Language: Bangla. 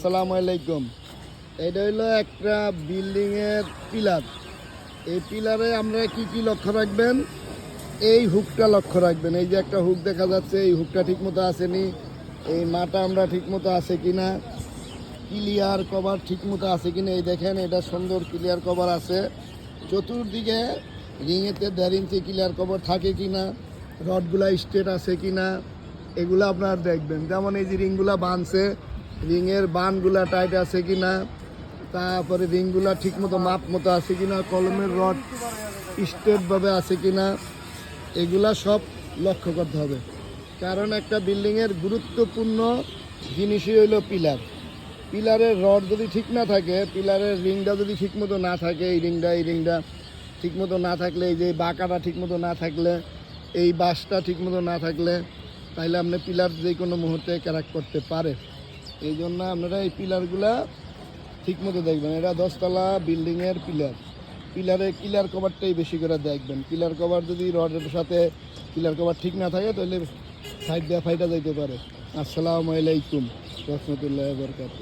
আসসালামু আলাইকুম। এটা হইলো একটা বিল্ডিংয়ের পিলার। এই পিলারে আমরা কি কি লক্ষ্য রাখবেন? এই হুকটা লক্ষ্য রাখবেন। এই যে একটা হুক দেখা যাচ্ছে, এই হুকটা ঠিকমতো আসেনি। এই মাটা আমরা ঠিকমতো আছে কিনা, ক্লিয়ার কভার ঠিকমতো আছে কিনা। এই দেখেন, এটা সুন্দর ক্লিয়ার কভার আছে। চতুর্দিকে রিংয়েতে 1.5 ইঞ্চি ক্লিয়ার কভার থাকে কিনা, রডগুলা স্ট্রেট আছে কিনা, এগুলো আপনার দেখবেন। যেমন এই যে রিংগুলা বাঁধছে, রিংয়ের বানগুলা টাইট আছে কিনা, তারপরে রিংগুলা ঠিকমতো মাপ মতো আছে কিনা, কলমের রড স্ট্রেটভাবে আছে কিনা, এগুলা সব লক্ষ্য করতে হবে। কারণ একটা বিল্ডিংয়ের গুরুত্বপূর্ণ জিনিসই হইল পিলার। পিলারের রড যদি ঠিক না থাকে, পিলারের রিংটা যদি ঠিকমতো না থাকে, এই রিংটা ঠিকমতো না থাকলে, এই যে বাঁকাটা ঠিকমতো না থাকলে, এই বাঁশটা ঠিকমতো না থাকলে, তাইলে আপনি পিলার যে কোনো মুহূর্তে ক্র্যাক করতে পারে। এই জন্য আপনারা এই পিলারগুলা ঠিকমতো দেখবেন। এটা 10তলা বিল্ডিংয়ের পিলার। পিলারে ক্লিয়ার কভারটাই বেশি করে দেখবেন। ক্লিয়ার কভার যদি রডের সাথে ক্লিয়ার কভার ঠিক না থাকে, তাহলে সাইড দিয়ে ফাইটা যাইতে পারে। আসসালামু আলাইকুম রহমতুল্লাহ বরকাত।